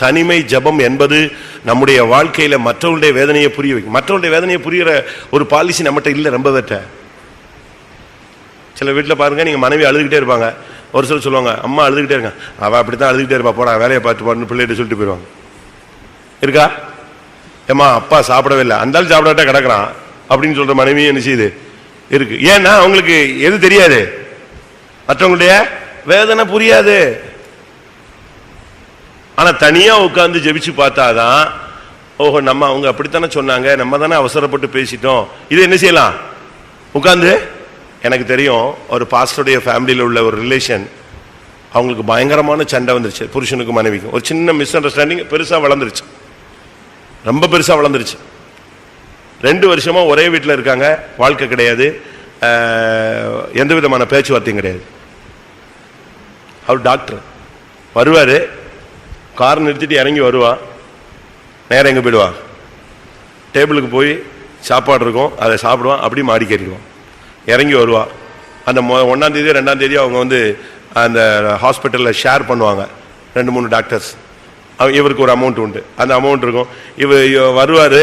தனிமை ஜபம் என்பது நம்முடைய வாழ்க்கையில மற்றவங்களுடைய வேதனையை புரிய வைக்கும். மற்றவங்களுடைய வேதனையை புரிகிற ஒரு பாலிசி நம்மகிட்ட இல்லை. ரொம்ப பேர்ட்ட சில வீட்டில் பாருங்க, நீங்க மனைவி அழுதுகிட்டே இருப்பாங்க, ஒரு சிலர் சொல்லுவாங்க அம்மா அழுதுகிட்டே இருக்காங்க, அவள் அப்படித்தான் அழுதுகிட்டே இருப்பா, போடா வேலையை பார்த்து பாருன்னு பிள்ளைகிட்ட சொல்லிட்டு போயிடுவாங்க. இருக்கா? ஏம்மா அப்பா சாப்பிடவே இல்லை, அந்தாலும் சாப்பிடாட்டா கிடக்குறான் அப்படின்னு சொல்ற மனைவி என்ன செய்யுது இருக்கு. ஏன்னா அவங்களுக்கு எது தெரியாது, மற்றவங்களுடைய வேதனை புரியாது. ஆனா தனியா உட்கார்ந்து ஜெபிச்சு பார்த்தாதான், ஓஹோ நம்ம அவங்க அப்படித்தானே சொன்னாங்க, நம்ம தானே அவசரப்பட்டு பேசிட்டோம், இது என்ன செய்யலாம் உட்கார்ந்து. எனக்கு தெரியும், ஒரு பாஸ்டருடைய ஃபேமிலியில் உள்ள ஒரு ரிலேஷன், அவங்களுக்கு பயங்கரமான சண்டை வந்துருச்சு, புருஷனுக்கும் மனைவிக்கும். ஒரு சின்ன மிஸ் அண்டர்ஸ்டாண்டிங் பெருசா வளர்ந்துருச்சு, ரொம்ப பெருசா வளர்ந்துருச்சு. 2 வருஷமா ஒரே வீட்டில் இருக்காங்க, வாழ்க்கை கிடையாது, எந்த விதமான பேச்சுவார்த்தையும் கிடையாது. அவர் டாக்டர் வருவாரு, கார் நிறுத்திட்டு இறங்கி வருவா, நேரம் எங்கே போயிடுவா, டேபிளுக்கு போய் சாப்பாடு இருக்கும், அதை சாப்பிடுவான், அப்படி மாடி கேட்டுக்குவான், இறங்கி வருவா. அந்த 1ஆம் தேதி 2ஆம் தேதி அவங்க வந்து அந்த ஹாஸ்பிட்டலில் ஷேர் பண்ணுவாங்க, 2-3 டாக்டர்ஸ். இவருக்கு ஒரு அமௌண்ட் உண்டு, அந்த அமௌண்ட் இருக்கும். இவர் வருவார்,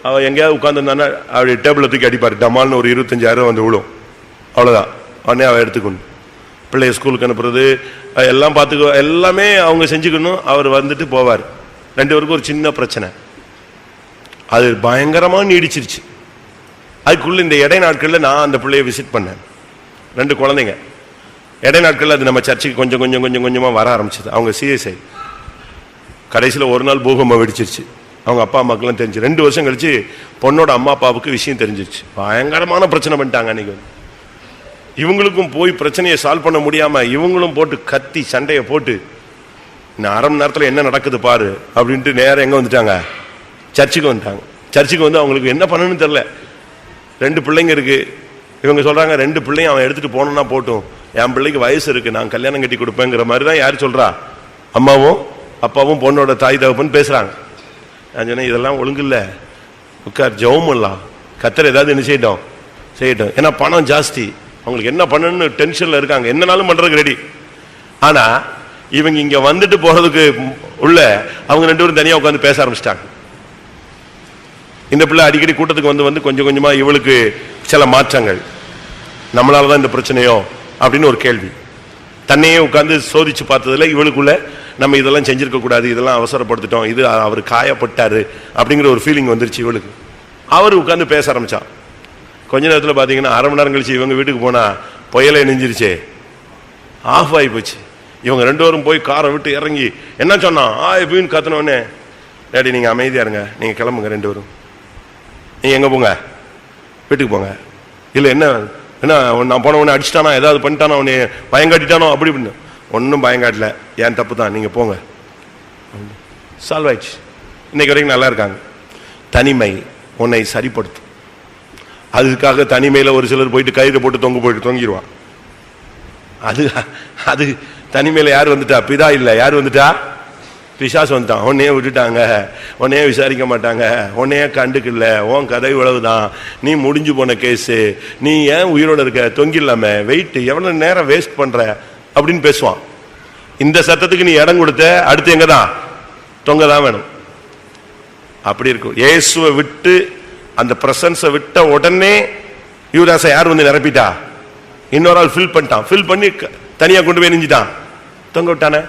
அவள் எங்கேயாவது உட்காந்துருந்தானா அப்படி டேபிளை தூக்கி அடிப்பார், டமால்னு ஒரு 25,000 வந்து விழும், அவ்வளோதான். உடனே அவள் எடுத்துக்கணும், பிள்ளைய ஸ்கூலுக்கு அனுப்புறது எல்லாம் பார்த்துக்கோ, எல்லாமே அவங்க செஞ்சுக்கணும். அவர் வந்துட்டு போவார். 2 பேருக்கும் ஒரு சின்ன பிரச்சனை, அது பயங்கரமாக நீடிச்சிருச்சு. அதுக்குள்ள இந்த இடை நாட்களில் நான் அந்த பிள்ளையை விசிட் பண்ணேன், 2 குழந்தைங்க. இடை நாட்களில் அது நம்ம சர்ச்சுக்கு கொஞ்சம் கொஞ்சம் கொஞ்சம் கொஞ்சமாக வர ஆரம்பிச்சது. அவங்க சிஎஸ்ஐ. கடைசியில் ஒரு நாள் பூகம்பம் வெடிச்சிருச்சு, அவங்க அப்பா அம்மாக்கெல்லாம் தெரிஞ்சு. 2 வருஷம் கழிச்சு பொண்ணோட அம்மா அப்பாவுக்கு விஷயம் தெரிஞ்சிருச்சு. பயங்கரமான பிரச்சனை பண்ணிட்டாங்க. அன்னைக்கு இவங்களுக்கும் போய் பிரச்சனையை சால்வ் பண்ண முடியாம இவங்களும் போட்டு கத்தி சண்டையை போட்டு, இன்னும் 1/2 மணி நேரத்தில் என்ன நடக்குது பாரு அப்படின்ட்டு நேரம் எங்க வந்துட்டாங்க, சர்ச்சுக்கு வந்துட்டாங்க. சர்ச்சுக்கு வந்து அவங்களுக்கு என்ன பண்ணணும்னு தெரியல. 2 பிள்ளைங்க இருக்கு. இவங்க சொல்றாங்க 2 பிள்ளையும் அவன் எடுத்துட்டு போனோம்னா போட்டும், என் பிள்ளைக்கு வயசு இருக்கு, நான் கல்யாணம் கட்டி கொடுப்பேங்கிற மாதிரி தான் யார் சொல்றா, அம்மாவும் அப்பாவும் பொண்ணோட தாய் தகப்பன்னு பேசுறாங்க. நான் சொன்னேன், இதெல்லாம் ஒழுங்கு இல்லை, உட்கார் ஜெபம் பண்ணலாம், கர்த்தர் ஏதாவது என்ன செய்யட்டும். ஏன்னா பணம் ஜாஸ்தி, அவங்களுக்கு என்ன பண்ணணும்னு டென்ஷன்ல இருக்காங்க, என்னனாலும் பண்றதுக்கு ரெடி. ஆனா இவங்க இங்க வந்துட்டு போறதுக்கு உள்ள அவங்க 2 பேரும் தனியா உட்காந்து பேச ஆரம்பிச்சிட்டாங்க. இந்த பிள்ளை அடிக்கடி கூட்டத்துக்கு வந்து கொஞ்சம் கொஞ்சமா இவளுக்கு சில மாற்றங்கள், நம்மளாலதான் இந்த பிரச்சனையோ அப்படின்னு ஒரு கேள்வி. தன்னையே உட்காந்து சோதிச்சு பார்த்ததுல இவளுக்குள்ள நம்ம இதெல்லாம் செஞ்சிருக்க கூடாது, இதெல்லாம் அவசரப்படுத்திட்டோம், இது அவர் காயப்பட்டாரு அப்படிங்கிற ஒரு ஃபீலிங் வந்துருச்சு இவளுக்கு. அவர் உட்காந்து பேச ஆரம்பிச்சான். கொஞ்ச நேரத்தில் பார்த்தீங்கன்னா 1/2 மணி நேரம் கழிச்சு இவங்க வீட்டுக்கு போனா புயலை நெஞ்சிருச்சே, ஆஃப் ஆகி போச்சு. இவங்க 2 பேரும் போய் காரை விட்டு இறங்கி என்ன சொன்னான் எப்படின்னு கத்துனோடனே, டேடி நீங்க அமைதியா இருங்க, நீங்க கிளம்புங்க, 2 பேரும் நீங்க எங்க போங்க, வீட்டுக்கு போங்க. இல்லை என்ன நான் போன உடனே அடிச்சிட்டானா, ஏதாவது பண்ணிட்டானோ, உன்னை பயங்காட்டிட்டானோ அப்படி இப்படின்னு. ஒன்றும் பயங்காட்டல, ஏன் தப்பு தான், நீங்க போங்க, சால்வ் ஆயிடுச்சு. இன்னைக்கு வரைக்கும் நல்லா இருக்காங்க. தனிமை உன்னை சரிப்படுத்தும். அதுக்காக தனிமையில ஒரு சிலர் போயிட்டு கயிறு போட்டு தொங்கிடுவான். அது தனிமையில யார் வந்துட்டா, பிதா இல்ல, யார் வந்துட்டா, பிசாசு வந்துட்டான். உன்னையே விட்டுட்டாங்க, உன்னையே விசாரிக்க மாட்டாங்க, உன்னையே கண்டுக்கல, உன் கதை இவ்வளவுதான், நீ முடிஞ்சு போன கேஸு, நீ ஏன் உயிரோட இருக்க, தொங்கிடலாம, வெயிட் எவ்வளவு நேரம் வேஸ்ட் பண்ற அப்படின்னு பேசுவான். இந்த சத்தத்துக்கு நீ இடம் கொடுத்த, அடுத்து எங்கதான் தொங்கதான் வேணும். அப்படி இருக்கும். இயேசுவை விட்டு அந்த பிரசன்ஸை விட்ட உடனே யூதாசை யார் வந்து நிரப்பிட்டா, இன்னொரு ஆள் ஃபில் பண்ணிட்டான். ஃபில் பண்ணி தனியா கொண்டு போய் நெஞ்சிட்டான், தொங்க விட்டானே.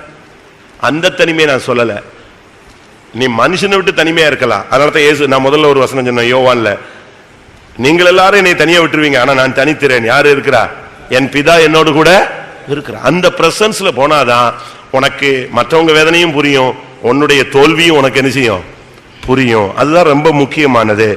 அந்த தனிமையை நான் சொல்லல, நீ மனுஷனை விட்டு தனிமையா இருக்கலாம். அதனாலதான் இயேசு, நான் முதல்ல ஒரு வசனம் சொன்னேன் யோவான்ல, நீங்கள் எல்லாரும் என்னை தனியா விட்டுருவீங்க, ஆனா நான் தனித்திறேன். யாரு இருக்கிறா, என் பிதா என்னோடு கூட இருக்கிற. அந்த பிரசன்ஸ்ல போனாதான் உனக்கு மற்றவங்க வேதனையும் புரியும், உன்னுடைய தோல்வியும் உனக்கு என்ன செய்யும் புரியும். அதுதான் ரொம்ப முக்கியமானது.